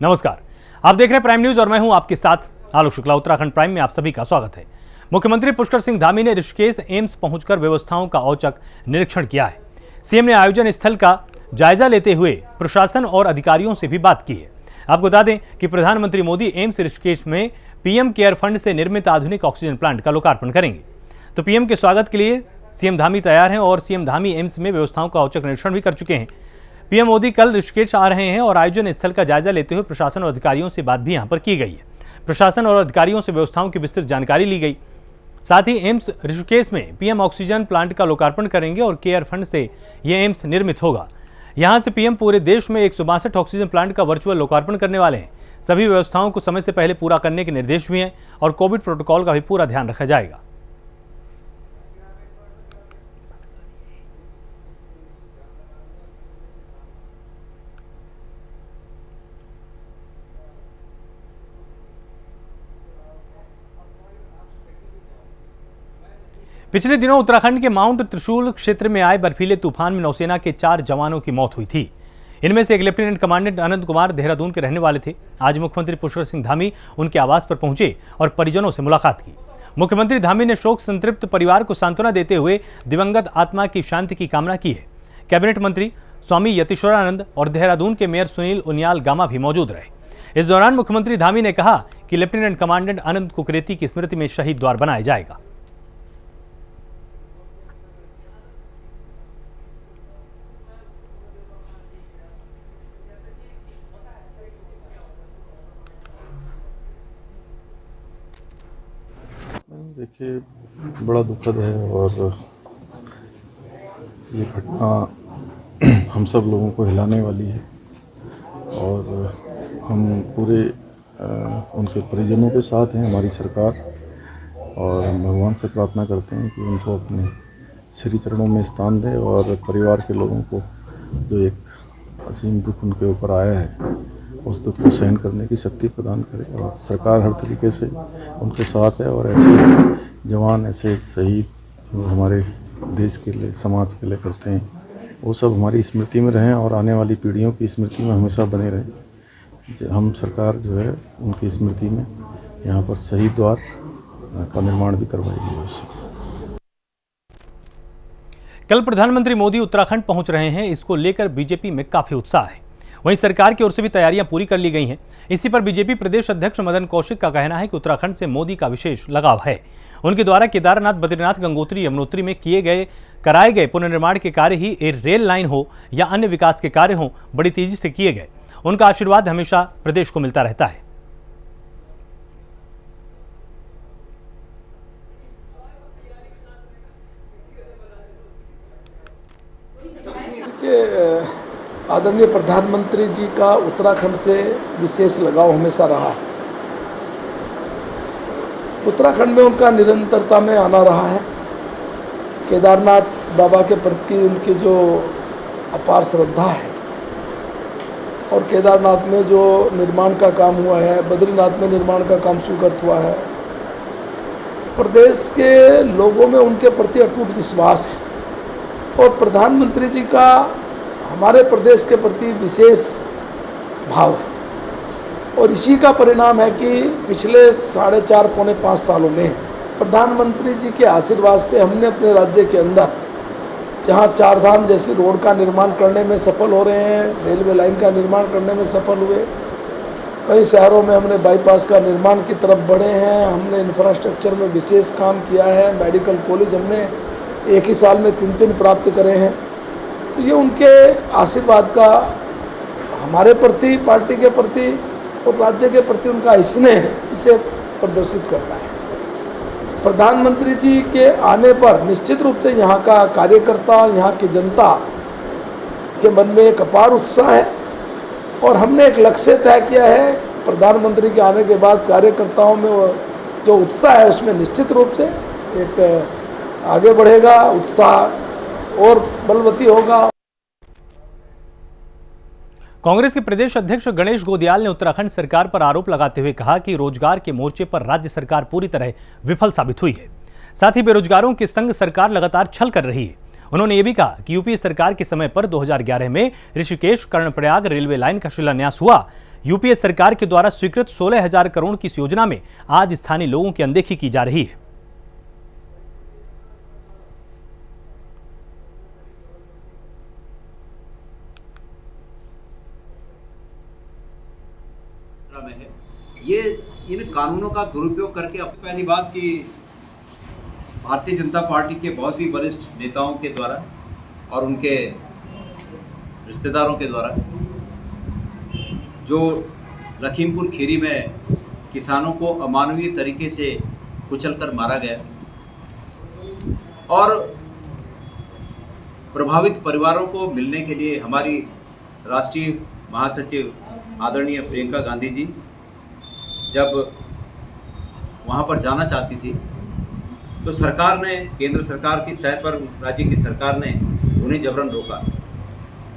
नमस्कार, आप देख रहे हैं प्राइम न्यूज और मैं हूं आपके साथ आलोक शुक्ला। उत्तराखंड प्राइम में आप सभी का स्वागत है। मुख्यमंत्री पुष्कर सिंह धामी ने ऋषिकेश एम्स पहुंचकर व्यवस्थाओं का औचक निरीक्षण किया है। सीएम ने आयोजन स्थल का जायजा लेते हुए प्रशासन और अधिकारियों से भी बात की है। आपको बता दें कि प्रधानमंत्री मोदी एम्स ऋषिकेश में पीएम केयर फंड से निर्मित आधुनिक ऑक्सीजन प्लांट का लोकार्पण करेंगे। तो पीएम के स्वागत के लिए सीएम धामी तैयार हैं और सीएम धामी एम्स में व्यवस्थाओं का औचक निरीक्षण भी कर चुके हैं। पीएम मोदी कल ऋषिकेश आ रहे हैं और आयोजन स्थल का जायजा लेते हुए प्रशासन और अधिकारियों से बात भी यहां पर की गई है। प्रशासन और अधिकारियों से व्यवस्थाओं की विस्तृत जानकारी ली गई। साथ ही एम्स ऋषिकेश में पीएम ऑक्सीजन प्लांट का लोकार्पण करेंगे और केयर फंड से यह एम्स निर्मित होगा। यहां से पीएम पूरे देश में 162 ऑक्सीजन प्लांट का वर्चुअल लोकार्पण करने वाले हैं। सभी व्यवस्थाओं को समय से पहले पूरा करने के निर्देश भी हैं और कोविड प्रोटोकॉल का भी पूरा ध्यान रखा जाएगा। पिछले दिनों उत्तराखंड के माउंट त्रिशूल क्षेत्र में आए बर्फीले तूफान में नौसेना के 4 जवानों की मौत हुई थी। इनमें से एक लेफ्टिनेंट कमांडेंट आनंद कुमार देहरादून के रहने वाले थे। आज मुख्यमंत्री पुष्कर सिंह धामी उनके आवास पर पहुंचे और परिजनों से मुलाकात की। मुख्यमंत्री धामी ने शोक संतृप्त परिवार को सांत्वना देते हुए दिवंगत आत्मा की शांति की कामना की है। कैबिनेट मंत्री स्वामी यतीश्वरानंद और देहरादून के मेयर सुनील उनियाल गामा भी मौजूद रहे। इस दौरान मुख्यमंत्री धामी ने कहा कि लेफ्टिनेंट कमांडेंट आनंद कुकरेती की स्मृति में शहीद द्वार बनाया जाएगा। देखिए, बड़ा दुखद है और ये घटना हम सब लोगों को हिलाने वाली है और हम पूरे उनके परिजनों के साथ हैं, हमारी सरकार, और हम भगवान से प्रार्थना करते हैं कि उनको अपने श्री चरणों में स्थान दें और परिवार के लोगों को जो एक असीम दुख उनके ऊपर आया है उस दुख को सहन करने की शक्ति प्रदान करे। और सरकार हर तरीके से उनके साथ है और ऐसे जवान, ऐसे शहीद हमारे देश के लिए, समाज के लिए करते हैं, वो सब हमारी स्मृति में रहें और आने वाली पीढ़ियों की स्मृति में हमेशा बने रहें। हम सरकार जो है उनकी स्मृति में यहाँ पर शहीद द्वार का निर्माण भी करवाएगी। कल प्रधानमंत्री मोदी उत्तराखंड पहुंच रहे हैं। इसको लेकर बीजेपी में काफी उत्साह है। वहीं सरकार की ओर से भी तैयारियां पूरी कर ली गई हैं। इसी पर बीजेपी प्रदेश अध्यक्ष मदन कौशिक का कहना है कि उत्तराखंड से मोदी का विशेष लगाव है। उनके द्वारा केदारनाथ, बद्रीनाथ, गंगोत्री, यमुनोत्री में कराए गए पुनर्निर्माण के कार्य ही रेल लाइन हो या अन्य विकास के कार्य हो, बड़ी तेजी से किए गए। उनका आशीर्वाद हमेशा प्रदेश को मिलता रहता है। आदरणीय प्रधानमंत्री जी का उत्तराखंड से विशेष लगाव हमेशा रहा है। उत्तराखंड में उनका निरंतरता में आना रहा है। केदारनाथ बाबा के प्रति उनकी जो अपार श्रद्धा है और केदारनाथ में जो निर्माण का काम हुआ है, बद्रीनाथ में निर्माण का काम स्वीकृत हुआ है, प्रदेश के लोगों में उनके प्रति अटूट विश्वास है और प्रधानमंत्री जी का हमारे प्रदेश के प्रति विशेष भाव है। और इसी का परिणाम है कि पिछले 4.5 पौने 5 सालों में प्रधानमंत्री जी के आशीर्वाद से हमने अपने राज्य के अंदर जहां 4 धाम जैसी रोड का निर्माण करने में सफल हो रहे हैं, रेलवे लाइन का निर्माण करने में सफल हुए, कई शहरों में हमने बाईपास का निर्माण की तरफ बढ़े हैं, हमने इंफ्रास्ट्रक्चर में विशेष काम किया है, मेडिकल कॉलेज हमने एक ही साल में 3 प्राप्त करे हैं। तो ये उनके आशीर्वाद का हमारे प्रति, पार्टी के प्रति और राज्य के प्रति उनका स्नेह इसे प्रदर्शित करता है। प्रधानमंत्री जी के आने पर निश्चित रूप से यहाँ का कार्यकर्ता, यहाँ की जनता के मन में एक अपार उत्साह है और हमने एक लक्ष्य तय किया है। प्रधानमंत्री के आने के बाद कार्यकर्ताओं में जो उत्साह है उसमें निश्चित रूप से एक आगे बढ़ेगा, उत्साह और बलवती होगा। कांग्रेस के प्रदेश अध्यक्ष गणेश गोदियाल ने उत्तराखंड सरकार पर आरोप लगाते हुए कहा कि रोजगार के मोर्चे पर राज्य सरकार पूरी तरह विफल साबित हुई है। साथ ही बेरोजगारों के संग सरकार लगातार छल कर रही है। उन्होंने ये भी कहा कि यूपीए सरकार के समय पर 2011 में ऋषिकेश कर्णप्रयाग रेलवे लाइन का शिलान्यास हुआ, यूपीए सरकार के द्वारा स्वीकृत 16,000 करोड़ की इस योजना में आज स्थानीय लोगों की अनदेखी की जा रही है। ये इन कानूनों का दुरुपयोग करके पहली बात कि भारतीय जनता पार्टी के बहुत ही वरिष्ठ नेताओं के द्वारा और उनके रिश्तेदारों के द्वारा जो लखीमपुर खीरी में किसानों को अमानवीय तरीके से कुचलकर मारा गया और प्रभावित परिवारों को मिलने के लिए हमारी राष्ट्रीय महासचिव आदरणीय प्रियंका गांधी जी जब वहाँ पर जाना चाहती थी तो सरकार ने, केंद्र सरकार की सह पर राज्य की सरकार ने उन्हें जबरन रोका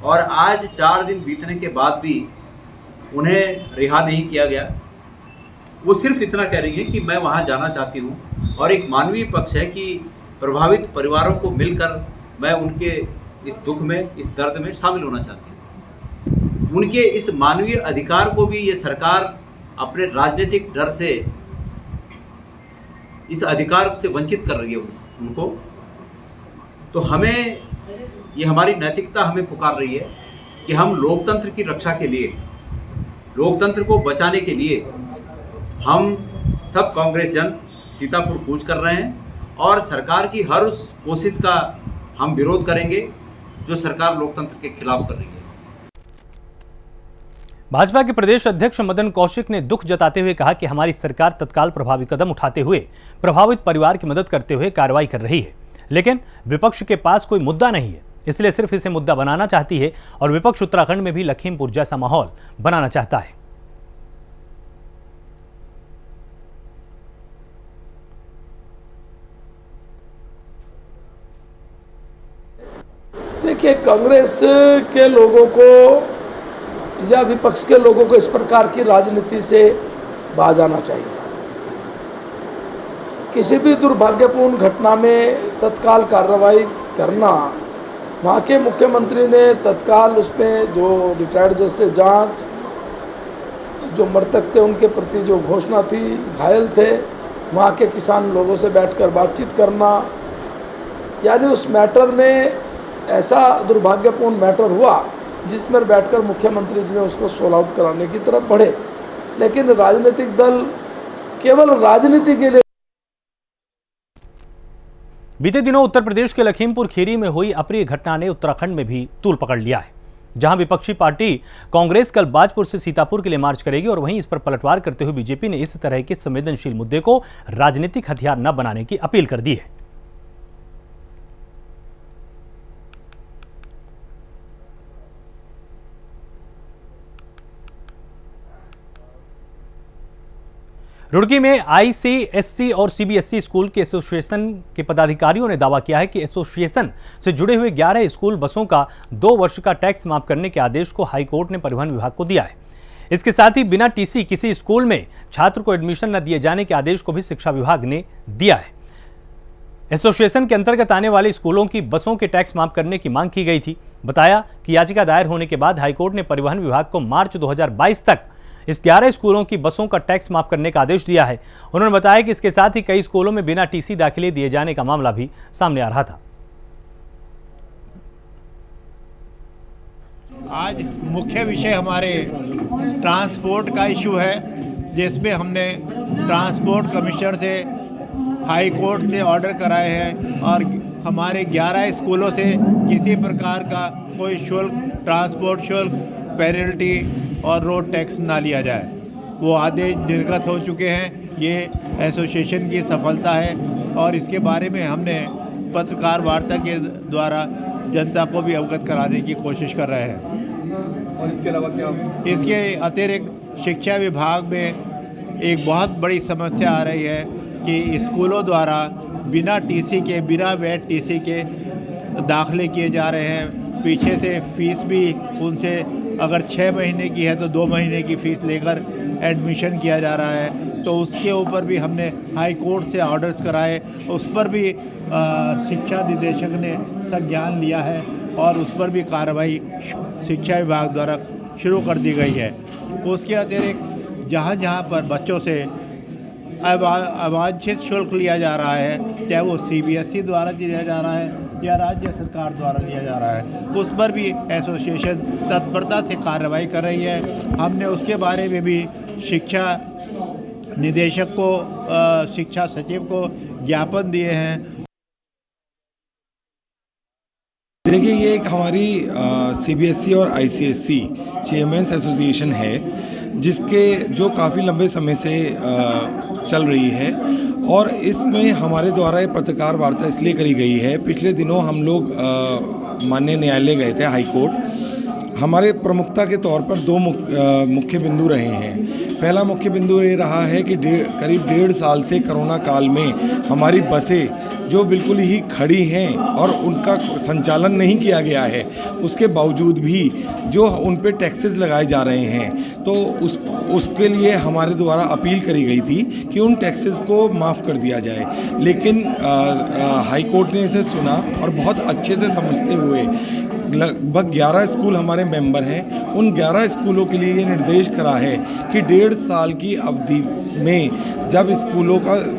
और आज 4 दिन बीतने के बाद भी उन्हें रिहा नहीं किया गया। वो सिर्फ इतना कह रही है कि मैं वहाँ जाना चाहती हूँ और एक मानवीय पक्ष है कि प्रभावित परिवारों को मिलकर मैं उनके इस दुख में, इस दर्द में शामिल होना चाहती हूँ। उनके इस मानवीय अधिकार को भी ये सरकार अपने राजनीतिक डर से इस अधिकार से वंचित कर रही है उनको। तो हमें, ये हमारी नैतिकता हमें पुकार रही है कि हम लोकतंत्र की रक्षा के लिए, लोकतंत्र को बचाने के लिए हम सब कांग्रेस जन सीतापुर कूच कर रहे हैं और सरकार की हर उस कोशिश का हम विरोध करेंगे जो सरकार लोकतंत्र के खिलाफ कर रही है। भाजपा के प्रदेश अध्यक्ष मदन कौशिक ने दुख जताते हुए कहा कि हमारी सरकार तत्काल प्रभावी कदम उठाते हुए प्रभावित परिवार की मदद करते हुए कार्रवाई कर रही है, लेकिन विपक्ष के पास कोई मुद्दा नहीं है, इसलिए सिर्फ इसे मुद्दा बनाना चाहती है और विपक्ष उत्तराखंड में भी लखीमपुर जैसा माहौल बनाना चाहता है। देखिए, कांग्रेस के लोगों को या विपक्ष के लोगों को इस प्रकार की राजनीति से बाज आना चाहिए। किसी भी दुर्भाग्यपूर्ण घटना में तत्काल कार्रवाई करना, वहाँ के मुख्यमंत्री ने तत्काल उसमें जो रिटायर्ड जज से जांच, जो मृतक थे उनके प्रति जो घोषणा थी, घायल थे, वहाँ के किसान लोगों से बैठकर बातचीत करना, यानी उस मैटर में ऐसा दुर्भाग्यपूर्ण मैटर हुआ जिसमें बैठकर मुख्यमंत्री जी ने उसको सोल्व आउट कराने की तरफ बढ़े। लेकिन राजनीतिक दल केवल राजनीति के लिए। बीते दिनों उत्तर प्रदेश के लखीमपुर खीरी में हुई अप्रिय घटना ने उत्तराखंड में भी तूल पकड़ लिया है, जहां विपक्षी पार्टी कांग्रेस कल बाजपुर से सीतापुर के लिए मार्च करेगी और वहीं इस पर पलटवार करते हुए बीजेपी ने इस तरह के संवेदनशील मुद्दे को राजनीतिक हथियार न बनाने की अपील कर दी है। रुड़की में आईसीएससी और सीबीएसई स्कूल के एसोसिएशन के पदाधिकारियों ने दावा किया है कि एसोसिएशन से जुड़े हुए 11 स्कूल बसों का 2 वर्ष का टैक्स माफ करने के आदेश को हाईकोर्ट ने परिवहन विभाग को दिया है। इसके साथ ही बिना टीसी किसी स्कूल में छात्र को एडमिशन न दिए जाने के आदेश को भी शिक्षा विभाग ने दिया है। एसोसिएशन के अंतर्गत आने वाले स्कूलों की बसों के टैक्स माफ करने की मांग की गई थी। बताया कि याचिका दायर होने के बाद हाईकोर्ट ने परिवहन विभाग को मार्च 2022 तक इस 11 स्कूलों की बसों का टैक्स माफ करने का आदेश दिया है। उन्होंने बताया कि इसके साथ ही कई स्कूलों में बिना टीसी दाखिले दिए जाने का मामला भी सामने आ रहा था। आज मुख्य विषय हमारे ट्रांसपोर्ट का इशू है, जिसमें हमने ट्रांसपोर्ट कमिश्नर से हाई कोर्ट से ऑर्डर कराए हैं और हमारे 11 स्कूलों से किसी प्रकार का कोई शुल्क, ट्रांसपोर्ट शुल्क, पेनल्टी और रोड टैक्स ना लिया जाए। वो आदेश निर्गत हो चुके हैं। ये एसोसिएशन की सफलता है और इसके बारे में हमने पत्रकार वार्ता के द्वारा जनता को भी अवगत कराने की कोशिश कर रहे हैं। और इसके अलावा क्या? इसके अतिरिक्त शिक्षा विभाग में एक बहुत बड़ी समस्या आ रही है कि स्कूलों द्वारा बिना टीसी के, बिना वैट टीसी के दाखिले किए जा रहे हैं। पीछे से फीस भी उनसे अगर 6 महीने की है तो 2 महीने की फ़ीस लेकर एडमिशन किया जा रहा है। तो उसके ऊपर भी हमने हाई कोर्ट से ऑर्डर्स कराए, उस पर भी शिक्षा निदेशक ने संज्ञान लिया है और उस पर भी कार्रवाई शिक्षा विभाग द्वारा शुरू कर दी गई है। उसके अतिरिक्त जहाँ जहाँ पर बच्चों से अवांछित शुल्क लिया जा रहा है, चाहे वो CBSE द्वारा लिया जा रहा है या राज्य सरकार द्वारा लिया जा रहा है, उस पर भी एसोसिएशन तत्परता से कार्रवाई कर रही है। हमने उसके बारे में भी शिक्षा निदेशक को, शिक्षा सचिव को ज्ञापन दिए हैं। देखिए, ये एक हमारी CBSE और ICSE चेयरमैन्स एसोसिएशन है, जिसके जो काफ़ी लंबे समय से चल रही है, और इसमें हमारे द्वारा ये पत्रकार वार्ता इसलिए करी गई है। पिछले दिनों हम लोग माननीय न्यायालय गए थे, हाई कोर्ट। हमारे प्रमुखता के तौर पर दो मुख्य बिंदु रहे हैं। पहला मुख्य बिंदु ये रहा है कि करीब 1.5 साल से कोरोना काल में हमारी बसें जो बिल्कुल ही खड़ी हैं और उनका संचालन नहीं किया गया है, उसके बावजूद भी जो उन पे टैक्सेस लगाए जा रहे हैं, तो उसके लिए हमारे द्वारा अपील करी गई थी कि उन टैक्सेस को माफ़ कर दिया जाए। लेकिन हाई कोर्ट ने इसे सुना और बहुत अच्छे से समझते हुए लगभग 11 स्कूल हमारे मेंबर हैं, उन 11 स्कूलों के लिए ये निर्देश करा है कि 1.5 साल की अवधि में जब स्कूलों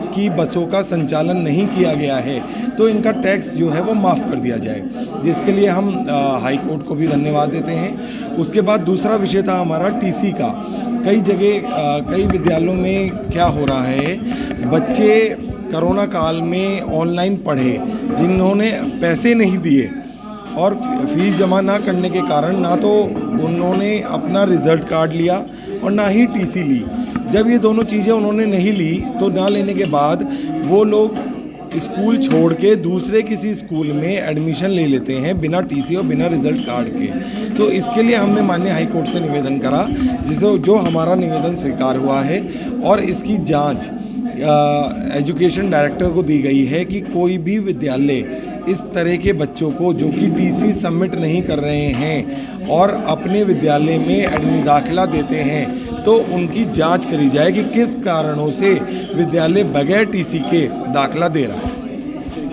की बसों का संचालन नहीं किया गया है, तो इनका टैक्स जो है वो माफ़ कर दिया जाए, जिसके लिए हम हाई कोर्ट को भी धन्यवाद देते हैं। उसके बाद दूसरा विषय था हमारा TC का। कई जगह कई विद्यालयों में क्या हो रहा है, बच्चे कोरोना काल में ऑनलाइन पढ़े, जिन्होंने पैसे नहीं दिए और फीस जमा ना करने के कारण ना तो उन्होंने अपना रिज़ल्ट कार्ड लिया और ना ही TC ली। जब ये दोनों चीज़ें उन्होंने नहीं ली, तो ना लेने के बाद वो लोग स्कूल छोड़ के दूसरे किसी स्कूल में एडमिशन ले लेते हैं बिना TC और बिना रिज़ल्ट कार्ड के। तो इसके लिए हमने माननीय हाई कोर्ट से निवेदन करा, जो हमारा निवेदन स्वीकार हुआ है, और इसकी जांच एजुकेशन डायरेक्टर को दी गई है कि कोई भी विद्यालय इस तरह के बच्चों को जो कि TC सबमिट नहीं कर रहे हैं और अपने विद्यालय में दाखिला देते हैं, तो उनकी जांच करी जाए कि किस कारणों से विद्यालय बगैर TC के दाखिला दे रहा है।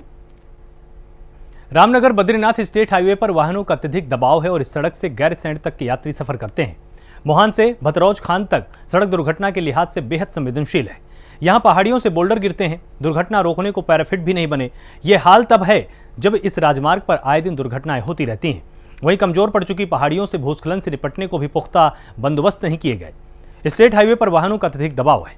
रामनगर बद्रीनाथ स्टेट हाईवे पर वाहनों का अत्यधिक दबाव है और इस सड़क से गैरसैंण तक के यात्री सफर करते हैं। मोहान से भतरौज खान तक सड़क दुर्घटना के लिहाज से बेहद संवेदनशील है। यहाँ पहाड़ियों से बोल्डर गिरते हैं, दुर्घटना रोकने को पैराफिट भी नहीं बने। ये हाल तब है जब इस राजमार्ग पर आए दिन दुर्घटनाएं होती रहती हैं। वहीं कमजोर पड़ चुकी पहाड़ियों से भूस्खलन से निपटने को भी पुख्ता बंदोबस्त नहीं किए गए। स्टेट हाईवे पर वाहनों का अत्यधिक दबाव है।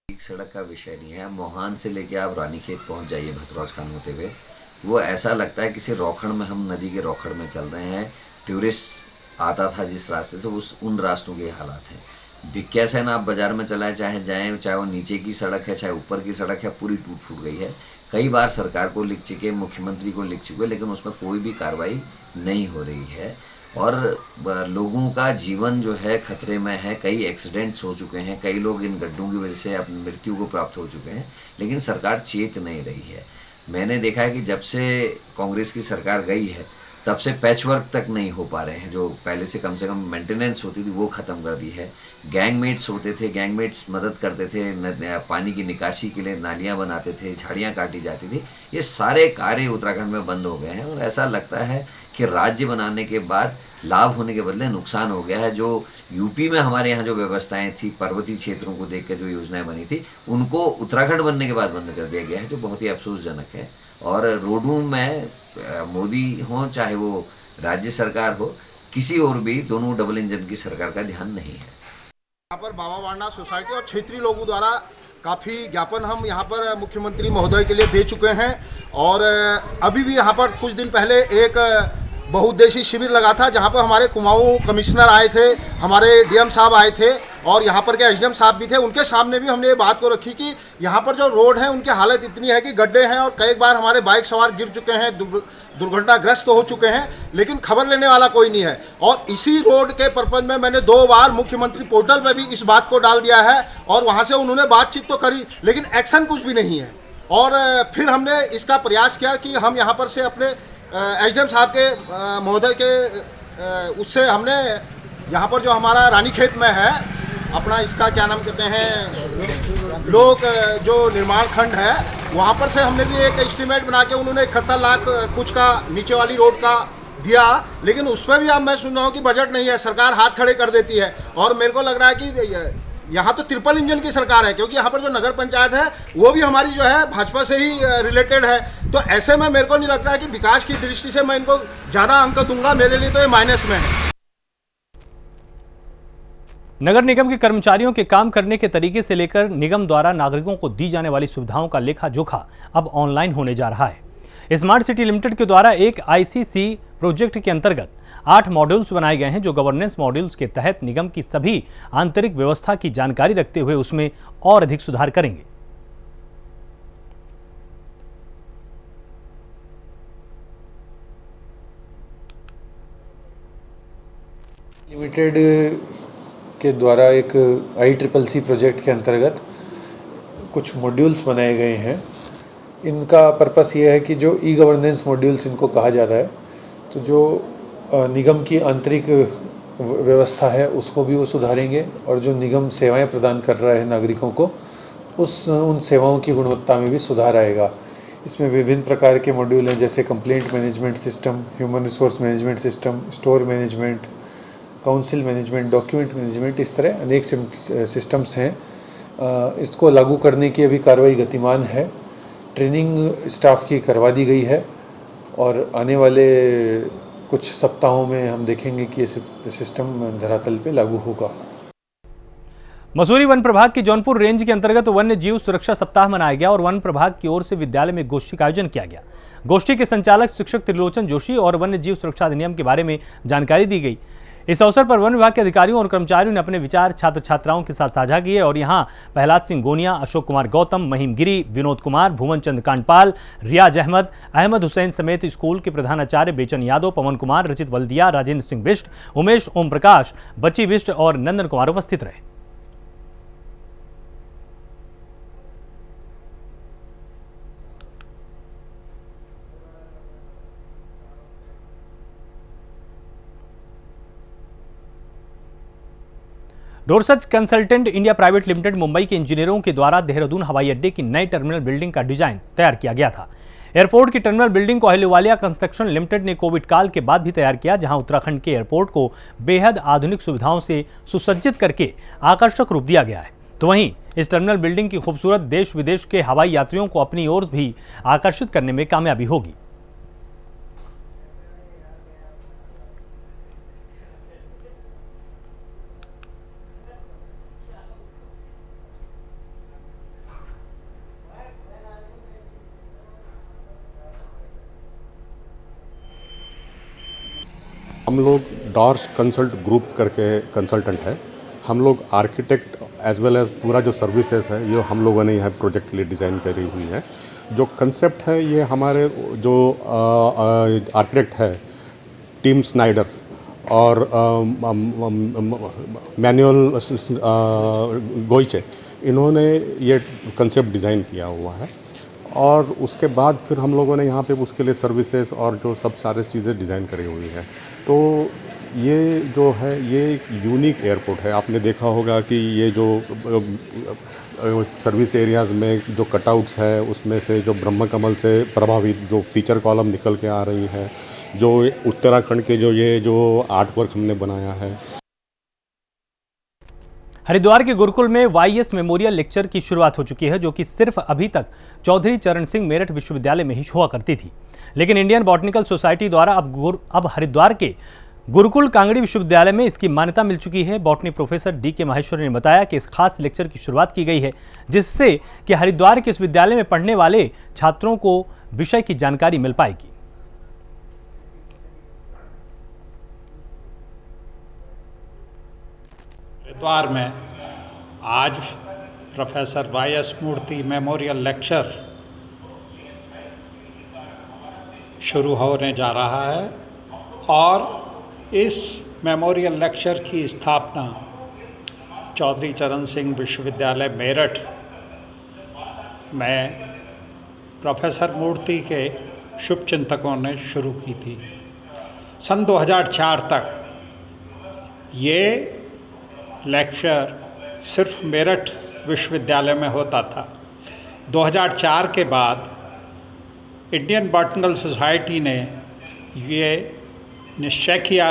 सड़क का विषय नहीं है। मोहान से लेके आप रानीखेत पहुंच जाइए भतरौज खान होते हुए, वो ऐसा लगता है किसी रोखड़ में, हम नदी के रोखड़ में चल रहे हैं। टूरिस्ट आता था जिस रास्ते से, उन रास्तों के हालात हैं। कैसे आप बाजार में चलाए चाहे जाएँ, चाहे वो नीचे की सड़क है चाहे ऊपर की सड़क है, पूरी टूट फूट गई है। कई बार सरकार को लिख चुके, मुख्यमंत्री को लिख चुके, लेकिन उसमें कोई भी कार्रवाई नहीं हो रही है और लोगों का जीवन जो है खतरे में है। कई एक्सीडेंट्स हो चुके हैं, कई लोग इन गड्ढों की वजह से अपनी मृत्यु को प्राप्त हो चुके हैं, लेकिन सरकार चेत नहीं रही है। मैंने देखा है कि जब से कांग्रेस की सरकार गई है तब से पैचवर्क तक नहीं हो पा रहे हैं। जो पहले से कम मेंटेनेंस होती थी वो ख़त्म कर दी है। गैंगमेट्स होते थे, गैंगमेट्स मदद करते थे, पानी की निकासी के लिए नालियाँ बनाते थे, झाड़ियाँ काटी जाती थी। ये सारे कार्य उत्तराखंड में बंद हो गए हैं और ऐसा लगता है कि राज्य बनाने के बाद लाभ होने के बदले नुकसान हो गया है। जो यूपी में हमारे यहाँ जो व्यवस्थाएं थी, पर्वतीय क्षेत्रों को देख कर जो योजनाएं बनी थी, उनको उत्तराखंड बनने के बाद बंद कर दिया गया है, जो बहुत ही अफसोसजनक है। और रोडों में मोदी हो चाहे वो राज्य सरकार हो, किसी और भी, दोनों डबल इंजन की सरकार का ध्यान नहीं है। यहाँ पर बाबा वारना सोसाइटी और क्षेत्रीय लोगों द्वारा काफ़ी ज्ञापन हम यहाँ पर मुख्यमंत्री महोदय के लिए दे चुके हैं। और अभी भी यहाँ पर कुछ दिन पहले एक बहुउद्देशीय शिविर लगा था, जहाँ पर हमारे कुमाऊं कमिश्नर आए थे, हमारे DM साहब आए थे और यहाँ पर के SDM साहब भी थे। उनके सामने भी हमने ये बात को रखी कि यहाँ पर जो रोड है उनकी हालत इतनी है कि गड्ढे हैं और कई बार हमारे बाइक सवार गिर चुके हैं, दुर्घटनाग्रस्त हो चुके हैं, लेकिन खबर लेने वाला कोई नहीं है। और इसी रोड के पर्पज में मैंने 2 बार मुख्यमंत्री पोर्टल पर भी इस बात को डाल दिया है और वहाँ से उन्होंने बातचीत तो करी, लेकिन एक्शन कुछ भी नहीं है। और फिर हमने इसका प्रयास किया कि हम यहाँ पर से अपने SDM साहब के महोदय के उससे हमने यहाँ पर जो हमारा रानीखेत में है अपना इसका क्या नाम कहते हैं लोक जो निर्माण खंड है वहाँ पर से हमने भी एक एस्टीमेट बना के उन्होंने 71 लाख कुछ का नीचे वाली रोड का दिया, लेकिन उसमें भी अब मैं सुन रहा हूँ कि बजट नहीं है, सरकार हाथ खड़े कर देती है। और मेरे को लग रहा है कि यहाँ तो ट्रिपल इंजन की सरकार है, क्योंकि यहाँ पर जो नगर पंचायत है वो भी हमारी जो है भाजपा से ही रिलेटेड है। तो ऐसे में मेरे को नहीं लगता है कि विकास की दृष्टि से मैं इनको ज़्यादा अंक दूंगा, मेरे लिए तो ये माइनस में है। नगर निगम के कर्मचारियों के काम करने के तरीके से लेकर निगम द्वारा नागरिकों को दी जाने वाली सुविधाओं का लेखा जोखा अब ऑनलाइन होने जा रहा है। स्मार्ट सिटी लिमिटेड के द्वारा एक ICC प्रोजेक्ट के अंतर्गत 8 मॉड्यूल्स बनाए गए हैं, जो गवर्नेंस मॉड्यूल्स के तहत निगम की सभी आंतरिक व्यवस्था की जानकारी रखते हुए उसमें और अधिक सुधार करेंगे। लिमिटेड के द्वारा एक ICCC प्रोजेक्ट के अंतर्गत कुछ मॉड्यूल्स बनाए गए हैं। इनका पर्पस ये है कि जो गवर्नेंस मॉड्यूल्स इनको कहा जाता है, तो जो निगम की आंतरिक व्यवस्था है उसको भी वो सुधारेंगे, और जो निगम सेवाएं प्रदान कर रहा है नागरिकों को उन सेवाओं की गुणवत्ता में भी सुधार आएगा। इसमें विभिन्न प्रकार के मॉड्यूल हैं, जैसे complaint management system, human resource management system, store management, council management, document management, इस तरह अनेक सिस्टम्स हैं। इसको लागू करने की अभी कार्रवाई गतिमान है। ट्रेनिंग स्टाफ की करवा दी गई है और आने वाले कुछ सप्ताहों में हम देखेंगे कि ये सिस्टम धरातल पे लागू होगा। मसूरी वन प्रभाग की जौनपुर रेंज के अंतर्गत वन्य जीव सुरक्षा सप्ताह मनाया गया और वन प्रभाग की ओर से विद्यालय में गोष्ठी का आयोजन किया गया। गोष्ठी के संचालक शिक्षक त्रिलोचन जोशी और वन्य जीव सुरक्षा अधिनियम के बारे में जानकारी दी गई। इस अवसर पर वन विभाग के अधिकारियों और कर्मचारियों ने अपने विचार छात्र छात्राओं के साथ साझा किए और यहां प्रहलाद सिंह गोनिया, अशोक कुमार गौतम, महिम गिरी, विनोद कुमार, भुवन चंद कांडपाल, रियाज अहमद, अहमद हुसैन समेत स्कूल के प्रधानाचार्य बेचन यादव, पवन कुमार, रचित वल्दिया, राजेंद्र सिंह बिष्ट, उमेश ओम प्रकाश, बच्ची बिष्ट और नंदन कुमार उपस्थित रहे। Dorsch consultant India private limited Mumbai के इंजीनियरों के द्वारा देहरादून हवाई अड्डे की नई टर्मिनल बिल्डिंग का डिजाइन तैयार किया गया था। एयरपोर्ट की टर्मिनल बिल्डिंग को अहलुवालिया कंस्ट्रक्शन लिमिटेड ने कोविड काल के बाद भी तैयार किया, जहां उत्तराखंड के एयरपोर्ट को बेहद आधुनिक सुविधाओं से सुसज्जित करके आकर्षक रूप दिया गया है। तो वहीं इस टर्मिनल बिल्डिंग की खूबसूरत देश विदेश के हवाई यात्रियों को अपनी ओर भी आकर्षित करने में कामयाबी होगी। हम लोग डॉर्स कंसल्ट ग्रुप करके कंसल्टेंट है। हम लोग आर्किटेक्ट एज वेल एज पूरा जो सर्विसेज है ये हम लोगों ने यहाँ प्रोजेक्ट के लिए डिज़ाइन करी हुई है। जो कंसेप्ट है ये हमारे जो आर्किटेक्ट है टीम स्नाइडर और मैनुअल गोइचे, इन्होंने ये कंसेप्ट डिज़ाइन किया हुआ है और उसके बाद फिर हम लोगों ने यहाँ पे उसके लिए सर्विसेज और जो सब सारे चीज़ें डिज़ाइन करी हुई है। तो ये जो है ये एक यूनिक एयरपोर्ट है। आपने देखा होगा कि ये जो सर्विस एरियाज़ में जो कटआउट्स है उसमें से जो ब्रह्म कमल से प्रभावित जो फीचर कॉलम निकल के आ रही है, जो उत्तराखंड के जो आर्ट वर्क हमने बनाया है। हरिद्वार के गुरुकुल में YS मेमोरियल लेक्चर की शुरुआत हो चुकी है, जो कि सिर्फ अभी तक चौधरी चरण सिंह मेरठ विश्वविद्यालय में ही हुआ करती थी। लेकिन इंडियन बॉटनिकल सोसाइटी द्वारा अब हरिद्वार के गुरुकुल कांगड़ी विश्वविद्यालय में इसकी मान्यता मिल चुकी है। बॉटनी प्रोफेसर DK माहेश्वरी ने बताया कि इस खास लेक्चर की शुरुआत की गई है, जिससे कि हरिद्वार के इस विद्यालय में पढ़ने वाले छात्रों को विषय की जानकारी मिल पाएगी। हरिद्वार में आज प्रोफेसर YS मूर्ति मेमोरियल लेक्चर शुरू होने जा रहा है और इस मेमोरियल लेक्चर की स्थापना चौधरी चरण सिंह विश्वविद्यालय मेरठ में प्रोफेसर मूर्ति के शुभचिंतकों ने शुरू की थी। सन 2004 तक ये लेक्चर सिर्फ मेरठ विश्वविद्यालय में होता था। 2004 के बाद इंडियन बॉटनिकल सोसाइटी ने ये निश्चय किया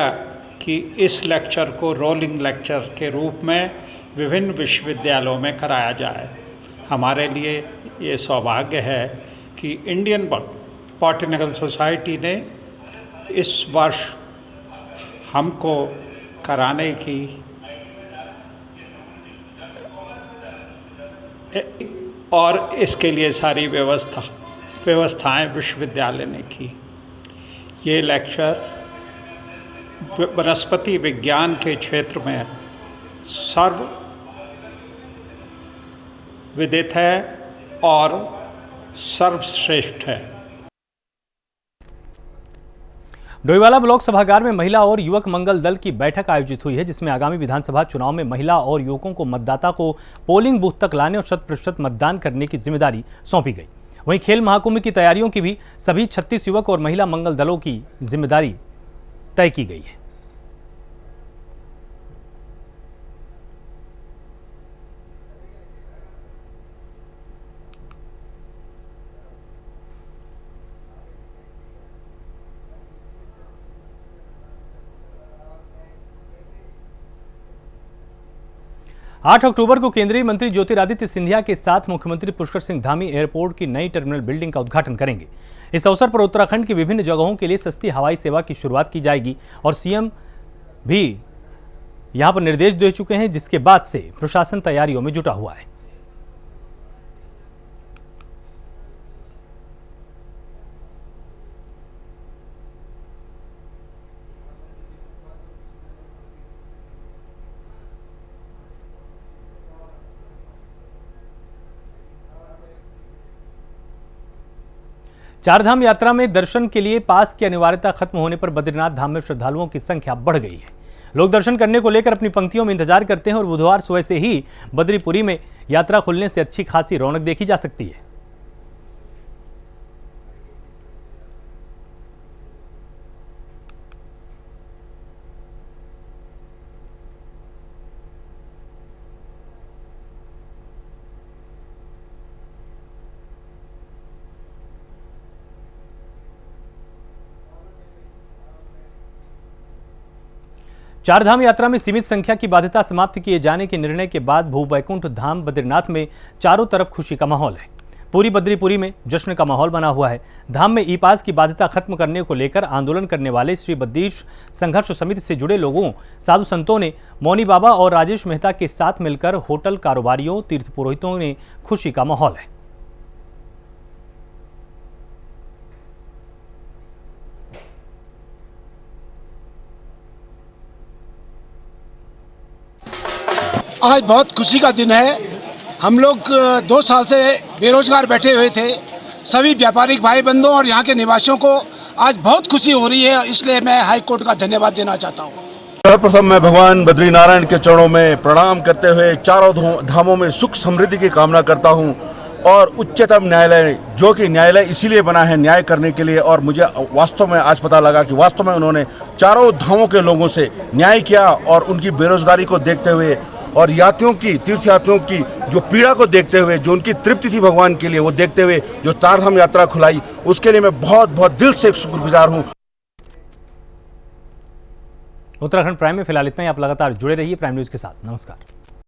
कि इस लेक्चर को रोलिंग लेक्चर के रूप में विभिन्न विश्वविद्यालयों में कराया जाए। हमारे लिए ये सौभाग्य है कि इंडियन बॉटनिकल सोसाइटी ने इस वर्ष हमको कराने की और इसके लिए सारी व्यवस्थाएं विश्वविद्यालय ने की। ये लेक्चर वनस्पति विज्ञान के क्षेत्र में सर्वविदित है और सर्वश्रेष्ठ है। डोईवाला ब्लॉक सभागार में महिला और युवक मंगल दल की बैठक आयोजित हुई है, जिसमें आगामी विधानसभा चुनाव में महिला और युवकों को मतदाता को पोलिंग बूथ तक लाने और 100% मतदान करने की जिम्मेदारी सौंपी गई। वहीं खेल महाकुंभ की तैयारियों की भी सभी 36 युवक और महिला मंगल दलों की जिम्मेदारी तय की गई है। आठ अक्टूबर को केंद्रीय मंत्री ज्योतिरादित्य सिंधिया के साथ मुख्यमंत्री पुष्कर सिंह धामी एयरपोर्ट की नई टर्मिनल बिल्डिंग का उद्घाटन करेंगे। इस अवसर पर उत्तराखंड की विभिन्न जगहों के लिए सस्ती हवाई सेवा की शुरुआत की जाएगी और सीएम भी यहां पर निर्देश दे चुके हैं, जिसके बाद से प्रशासन तैयारियों में जुटा हुआ है। चारधाम यात्रा में दर्शन के लिए पास की अनिवार्यता खत्म होने पर बद्रीनाथ धाम में श्रद्धालुओं की संख्या बढ़ गई है। लोग दर्शन करने को लेकर अपनी पंक्तियों में इंतजार करते हैं और बुधवार सुबह से ही बद्रीपुरी में यात्रा खुलने से अच्छी खासी रौनक देखी जा सकती है। चारधाम यात्रा में सीमित संख्या की बाध्यता समाप्त किए जाने के निर्णय के बाद भूवैकुंठ धाम बद्रीनाथ में चारों तरफ खुशी का माहौल है। पूरी बद्रीपुरी में जश्न का माहौल बना हुआ है। धाम में ई पास की बाध्यता खत्म करने को लेकर आंदोलन करने वाले श्री बद्रीश संघर्ष समिति से जुड़े लोगों, साधु संतों ने मौनी बाबा और राजेश मेहता के साथ मिलकर होटल कारोबारियों, तीर्थ पुरोहितों ने खुशी का माहौल है। आज बहुत खुशी का दिन है। हम लोग 2 साल से बेरोजगार बैठे हुए थे। सभी व्यापारिक भाई बंधुओं और यहाँ के निवासियों को आज बहुत खुशी हो रही है, इसलिए मैं हाई कोर्ट का धन्यवाद देना चाहता हूँ। सर्वप्रथम मैं भगवान बद्रीनारायण के चरणों में प्रणाम करते हुए चारों धामों में सुख समृद्धि की कामना करता हूँ और उच्चतम न्यायालय, जो कि न्यायालय इसीलिए बना है न्याय करने के लिए, और मुझे वास्तव में आज पता लगा कि वास्तव में उन्होंने चारों धामों के लोगों से न्याय किया और उनकी बेरोजगारी को देखते हुए और यात्रियों की, तीर्थयात्रियों की जो पीड़ा को देखते हुए, जो उनकी तृप्ति थी भगवान के लिए, वो देखते हुए जो चारधाम यात्रा खुलाई, उसके लिए मैं बहुत बहुत दिल से शुक्रगुजार हूँ। उत्तराखंड प्राइम में फिलहाल इतना ही। आप लगातार जुड़े रहिए प्राइम न्यूज के साथ। नमस्कार।